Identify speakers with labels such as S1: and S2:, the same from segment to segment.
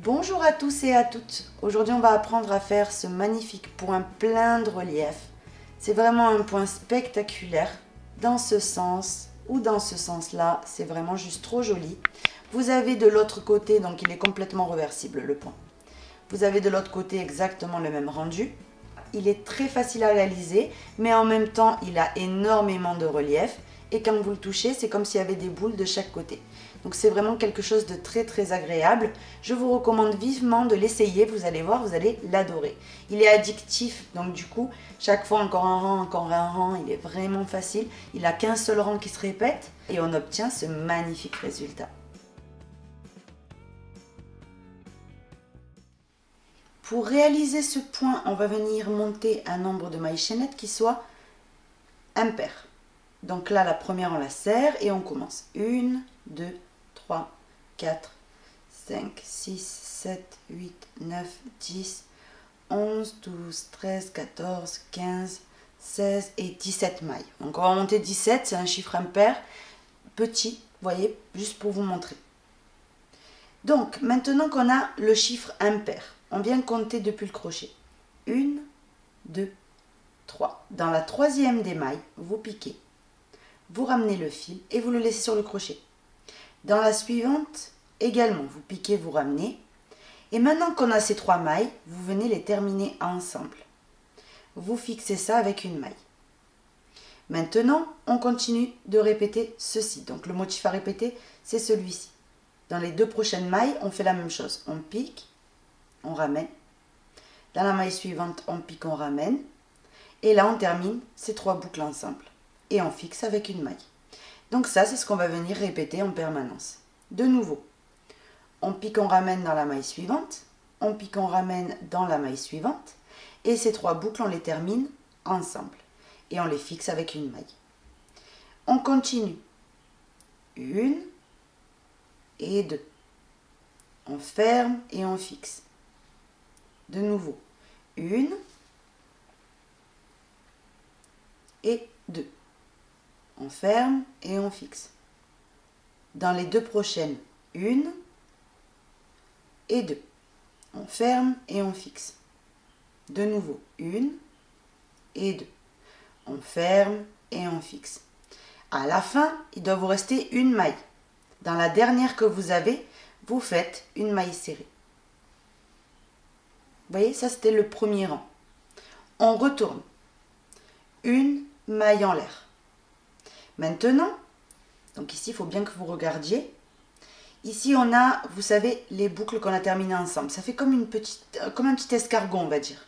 S1: Bonjour à tous et à toutes. Aujourd'hui on va apprendre à faire ce magnifique point plein de relief. C'est vraiment un point spectaculaire dans ce sens ou dans ce sens-là. C'est vraiment juste trop joli. Vous avez de l'autre côté, donc il est complètement reversible le point. Vous avez de l'autre côté exactement le même rendu. Il est très facile à réaliser, mais en même temps il a énormément de relief. Et quand vous le touchez, c'est comme s'il y avait des boules de chaque côté. Donc c'est vraiment quelque chose de très très agréable. Je vous recommande vivement de l'essayer, vous allez voir, vous allez l'adorer. Il est addictif, donc du coup, chaque fois encore un rang, il est vraiment facile. Il n'a qu'un seul rang qui se répète et on obtient ce magnifique résultat. Pour réaliser ce point, on va venir monter un nombre de mailles chaînettes qui soit impair. Donc là, la première, on la serre et on commence. 1, 2, 3, 4, 5, 6, 7, 8, 9, 10, 11, 12, 13, 14, 15, 16 et 17 mailles. Donc on va monter 17, c'est un chiffre impair, petit, vous voyez, juste pour vous montrer. Donc maintenant qu'on a le chiffre impair, on vient compter depuis le crochet. 1, 2, 3. Dans la troisième des mailles, vous piquez. Vous ramenez le fil et vous le laissez sur le crochet. Dans la suivante, également, vous piquez, vous ramenez. Et maintenant qu'on a ces 3 mailles, vous venez les terminer ensemble. Vous fixez ça avec une maille. Maintenant, on continue de répéter ceci. Donc le motif à répéter, c'est celui-ci. Dans les 2 prochaines mailles, on fait la même chose. On pique, on ramène. Dans la maille suivante, on pique, on ramène. Et là, on termine ces 3 boucles ensemble. Et on fixe avec une maille. Donc ça, c'est ce qu'on va venir répéter en permanence. De nouveau, on pique, on ramène dans la maille suivante, on pique, on ramène dans la maille suivante, et ces 3 boucles, on les termine ensemble. Et on les fixe avec une maille. On continue. 1 et 2. On ferme et on fixe. De nouveau, 1 et 2. On ferme et on fixe. Dans les 2 prochaines, 1 et 2. On ferme et on fixe. De nouveau, 1 et 2. On ferme et on fixe. À la fin, il doit vous rester une maille. Dans la dernière que vous avez, vous faites une maille serrée. Vous voyez, ça c'était le premier rang. On retourne. Une maille en l'air. Maintenant, donc ici, il faut bien que vous regardiez. Ici, on a, vous savez, les boucles qu'on a terminées ensemble. Ça fait comme un petit escargot, on va dire.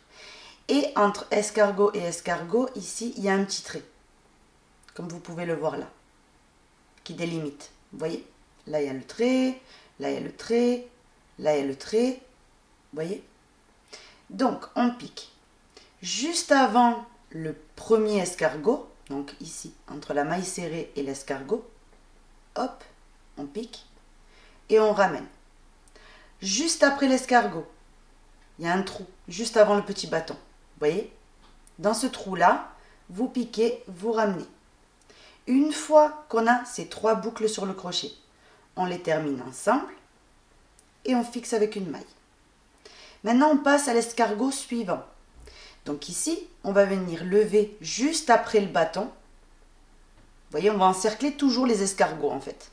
S1: Et entre escargot et escargot, ici, il y a un petit trait. Comme vous pouvez le voir là. Qui délimite. Vous voyez? Là, il y a le trait. Là, il y a le trait. Là, il y a le trait. Vous voyez? Donc, on pique. Juste avant le premier escargot, donc ici, entre la maille serrée et l'escargot, hop, on pique et on ramène. Juste après l'escargot, il y a un trou, juste avant le petit bâton. Vous voyez? Dans ce trou-là, vous piquez, vous ramenez. Une fois qu'on a ces 3 boucles sur le crochet, on les termine ensemble et on fixe avec une maille. Maintenant, on passe à l'escargot suivant. Donc ici, on va venir lever juste après le bâton. Vous voyez, on va encercler toujours les escargots en fait.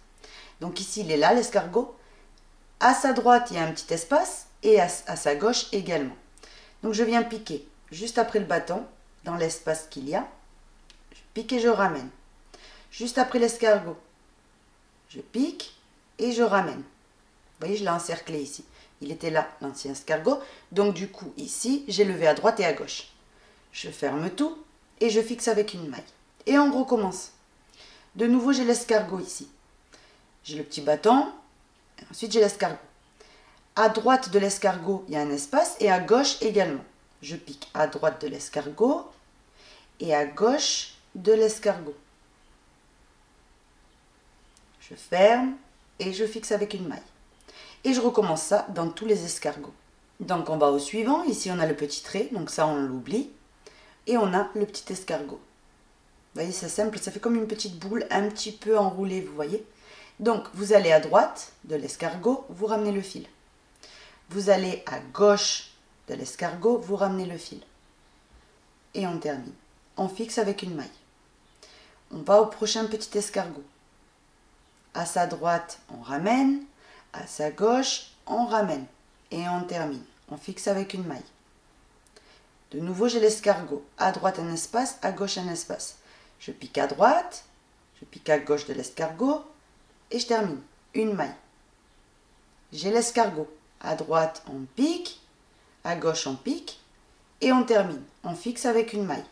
S1: Donc ici, il est là l'escargot. À sa droite, il y a un petit espace et à sa gauche également. Donc je viens piquer juste après le bâton, dans l'espace qu'il y a. Je pique et je ramène. Juste après l'escargot, je pique et je ramène. Vous voyez, je l'ai encerclé ici. Il était là, l'ancien escargot. Donc du coup, ici, j'ai levé à droite et à gauche. Je ferme tout et je fixe avec une maille. Et on recommence. De nouveau, j'ai l'escargot ici. J'ai le petit bâton. Et ensuite, j'ai l'escargot. À droite de l'escargot, il y a un espace et à gauche également. Je pique à droite de l'escargot et à gauche de l'escargot. Je ferme et je fixe avec une maille. Et je recommence ça dans tous les escargots. Donc on va au suivant. Ici on a le petit trait, donc ça on l'oublie. Et on a le petit escargot. Vous voyez, c'est simple, ça fait comme une petite boule un petit peu enroulée, vous voyez. Donc vous allez à droite de l'escargot, vous ramenez le fil. Vous allez à gauche de l'escargot, vous ramenez le fil. Et on termine. On fixe avec une maille. On va au prochain petit escargot. À sa droite, on ramène. À sa gauche, on ramène. Et on termine. On fixe avec une maille. De nouveau, j'ai l'escargot. À droite, un espace. À gauche, un espace. Je pique à droite. Je pique à gauche de l'escargot. Et je termine. Une maille. J'ai l'escargot. À droite, on pique. À gauche, on pique. Et on termine. On fixe avec une maille.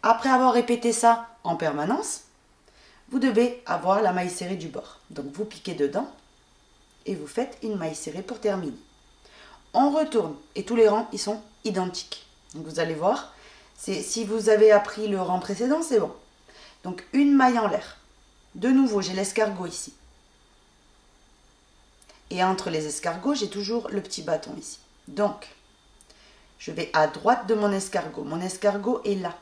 S1: Après avoir répété ça en permanence, vous devez avoir la maille serrée du bord. Donc vous piquez dedans et vous faites une maille serrée pour terminer. On retourne et tous les rangs ils sont identiques. Donc vous allez voir, si vous avez appris le rang précédent, c'est bon. Donc une maille en l'air. De nouveau, j'ai l'escargot ici. Et entre les escargots, j'ai toujours le petit bâton ici. Donc, je vais à droite de mon escargot. Mon escargot est là.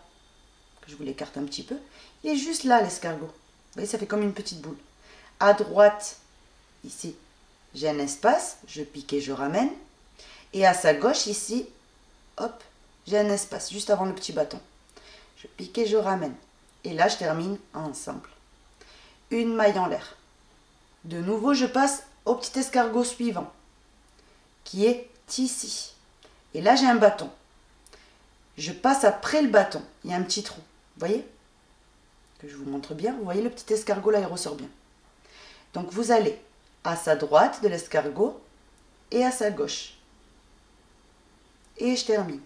S1: Je vous l'écarte un petit peu. Il est juste là, l'escargot. Vous voyez, ça fait comme une petite boule. À droite, ici, j'ai un espace. Je pique et je ramène. Et à sa gauche, ici, hop, j'ai un espace, juste avant le petit bâton. Je pique et je ramène. Et là, je termine ensemble. Une maille en l'air. De nouveau, je passe au petit escargot suivant, qui est ici. Et là, j'ai un bâton. Je passe après le bâton. Il y a un petit trou. Vous voyez? Que je vous montre bien. Vous voyez le petit escargot là, il ressort bien. Donc, vous allez à sa droite de l'escargot et à sa gauche. Et je termine.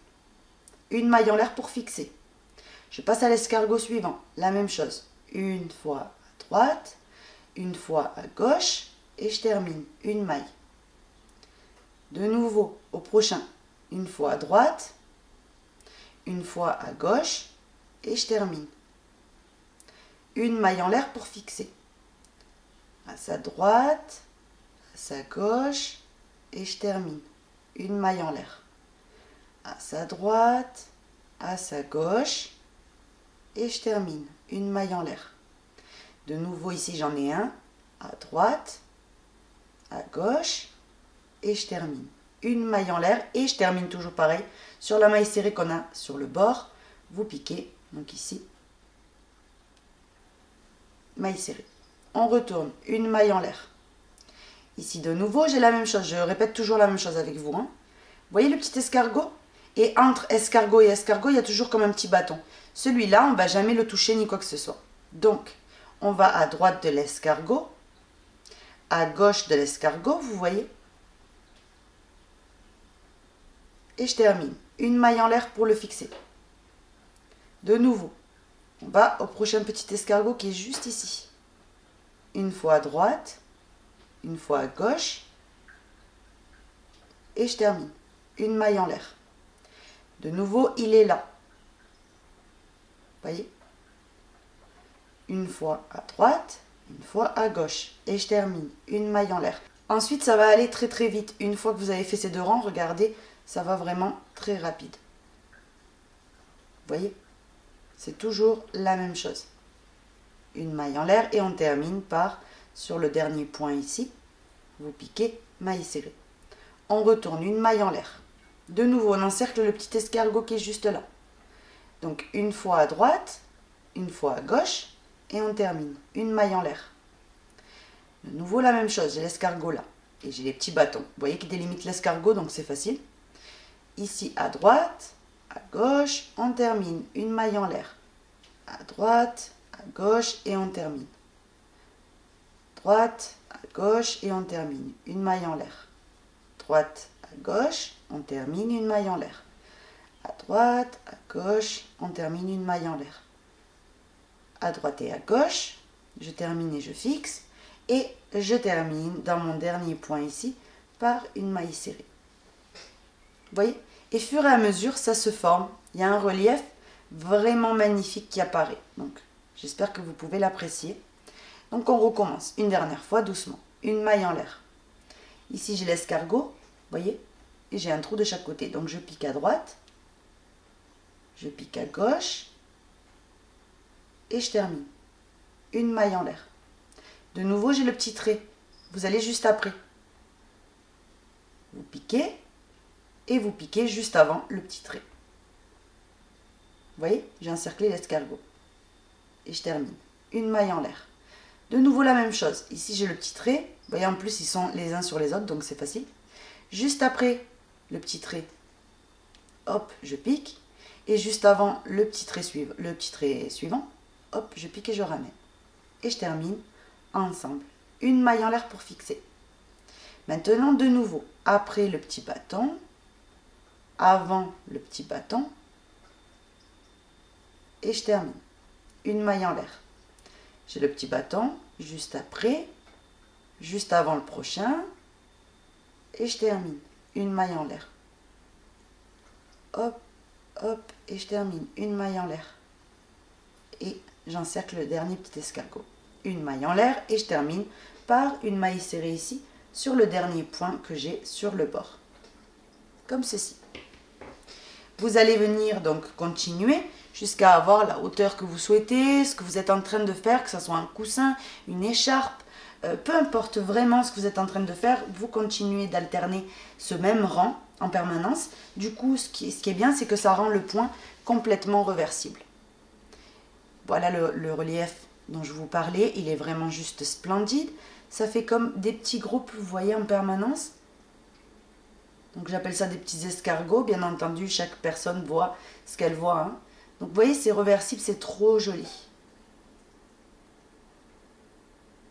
S1: Une maille en l'air pour fixer. Je passe à l'escargot suivant. La même chose. Une fois à droite, une fois à gauche et je termine. Une maille. De nouveau au prochain. Une fois à droite, une fois à gauche et je termine. Une maille en l'air pour fixer. À sa droite, à sa gauche et je termine. Une maille en l'air. À sa droite, à sa gauche et je termine. Une maille en l'air. De nouveau ici j'en ai un. À droite, à gauche et je termine. Une maille en l'air et je termine toujours pareil sur la maille serrée qu'on a sur le bord. Vous piquez, donc ici, maille serrée. On retourne, une maille en l'air. Ici de nouveau, j'ai la même chose, je répète toujours la même chose avec vous. Vous voyez le petit escargot? Et entre escargot et escargot, il y a toujours comme un petit bâton. Celui-là, on ne va jamais le toucher ni quoi que ce soit. Donc, on va à droite de l'escargot, à gauche de l'escargot, vous voyez? Et je termine. Une maille en l'air pour le fixer. De nouveau, on va au prochain petit escargot qui est juste ici. Une fois à droite, une fois à gauche, et je termine. Une maille en l'air. De nouveau, il est là. Voyez? Une fois à droite, une fois à gauche, et je termine. Une maille en l'air. Ensuite, ça va aller très très vite. Une fois que vous avez fait ces deux rangs, regardez, ça va vraiment très rapide. Vous voyez? C'est toujours la même chose. Une maille en l'air et on termine par, sur le dernier point ici, vous piquez, maille serrée. On retourne une maille en l'air. De nouveau, on encercle le petit escargot qui est juste là. Donc une fois à droite, une fois à gauche et on termine. Une maille en l'air. De nouveau la même chose, j'ai l'escargot là. Et j'ai les petits bâtons. Vous voyez qui délimitent l'escargot, donc c'est facile. Ici à droite, à gauche, on termine. Une maille en l'air. À droite, à gauche et on termine. Droite, à gauche et on termine. Une maille en l'air. Droite, à gauche, on termine. Une maille en l'air. À droite, à gauche, on termine. Une maille en l'air. À droite et à gauche, je termine et je fixe. Et je termine dans mon dernier point ici par une maille serrée. Vous voyez? Et fur et à mesure, ça se forme. Il y a un relief vraiment magnifique qui apparaît. Donc, j'espère que vous pouvez l'apprécier. Donc, on recommence une dernière fois doucement. Une maille en l'air. Ici, j'ai l'escargot, vous voyez? Et j'ai un trou de chaque côté. Donc, je pique à droite. Je pique à gauche. Et je termine. Une maille en l'air. De nouveau, j'ai le petit trait. Vous allez juste après. vous piquez et vous piquez juste avant le petit trait. Vous voyez, j'ai encerclé l'escargot. Et je termine. Une maille en l'air. De nouveau la même chose. Ici, j'ai le petit trait. Vous voyez, en plus, ils sont les uns sur les autres, donc c'est facile. Juste après le petit trait, hop, je pique. Et juste avant le petit trait suivant, hop, je pique et je ramène. Et je termine ensemble. Une maille en l'air pour fixer. Maintenant, de nouveau, après le petit bâton, avant le petit bâton, et je termine. Une maille en l'air. J'ai le petit bâton, juste après, juste avant le prochain, et je termine. Une maille en l'air. Hop, hop, et je termine. Une maille en l'air. Et j'encercle le dernier petit escargot. Une maille en l'air, et je termine par une maille serrée ici, sur le dernier point que j'ai sur le bord. Comme ceci. Vous allez venir donc continuer jusqu'à avoir la hauteur que vous souhaitez, ce que vous êtes en train de faire, que ce soit un coussin, une écharpe, peu importe vraiment ce que vous êtes en train de faire, vous continuez d'alterner ce même rang en permanence. Du coup, ce qui est bien, c'est que ça rend le point complètement reversible. Voilà le relief dont je vous parlais, il est vraiment juste splendide. Ça fait comme des petits groupes, vous voyez, en permanence. Donc j'appelle ça des petits escargots. Bien entendu, chaque personne voit ce qu'elle voit. Hein. Donc vous voyez, c'est reversible, c'est trop joli.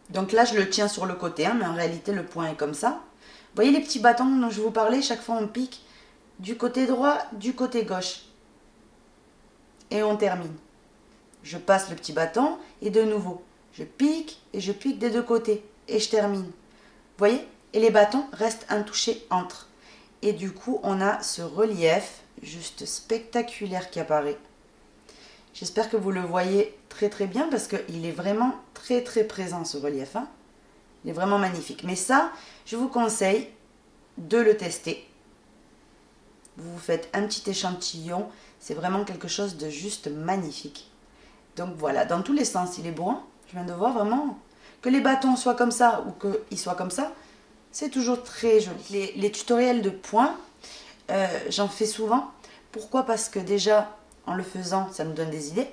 S1: Donc là, je le tiens sur le côté, hein, mais en réalité, le point est comme ça. Vous voyez les petits bâtons dont je vous parlais, chaque fois on pique du côté droit, du côté gauche. Et on termine. Je passe le petit bâton et de nouveau, je pique et je pique des deux côtés. Et je termine. Vous voyez? Et les bâtons restent intouchés entre. Et du coup, on a ce relief juste spectaculaire qui apparaît. J'espère que vous le voyez très très bien parce qu'il est vraiment très très présent ce relief. Hein. Il est vraiment magnifique. Mais ça, je vous conseille de le tester. Vous vous faites un petit échantillon. C'est vraiment quelque chose de juste magnifique. Donc voilà, dans tous les sens, il est beau. Hein. Je viens de voir vraiment que les bâtons soient comme ça ou qu'ils soient comme ça. C'est toujours très joli. Les tutoriels de points, j'en fais souvent. Pourquoi? Parce que déjà, en le faisant, ça nous donne des idées.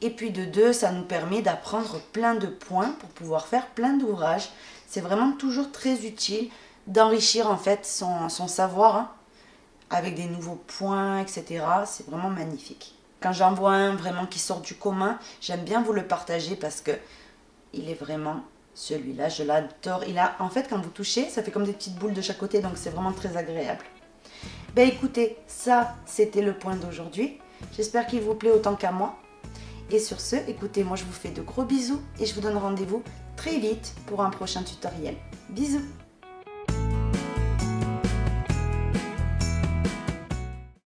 S1: Et puis de deux, ça nous permet d'apprendre plein de points pour pouvoir faire plein d'ouvrages. C'est vraiment toujours très utile d'enrichir en fait son savoir hein, avec des nouveaux points, etc. C'est vraiment magnifique. Quand j'en vois un vraiment qui sort du commun, j'aime bien vous le partager parce que il est vraiment... Celui-là, je l'adore. Il a, en fait, quand vous touchez, ça fait comme des petites boules de chaque côté, donc c'est vraiment très agréable. Ben écoutez, ça, c'était le point d'aujourd'hui. J'espère qu'il vous plaît autant qu'à moi. Et sur ce, écoutez, moi je vous fais de gros bisous et je vous donne rendez-vous très vite pour un prochain tutoriel. Bisous!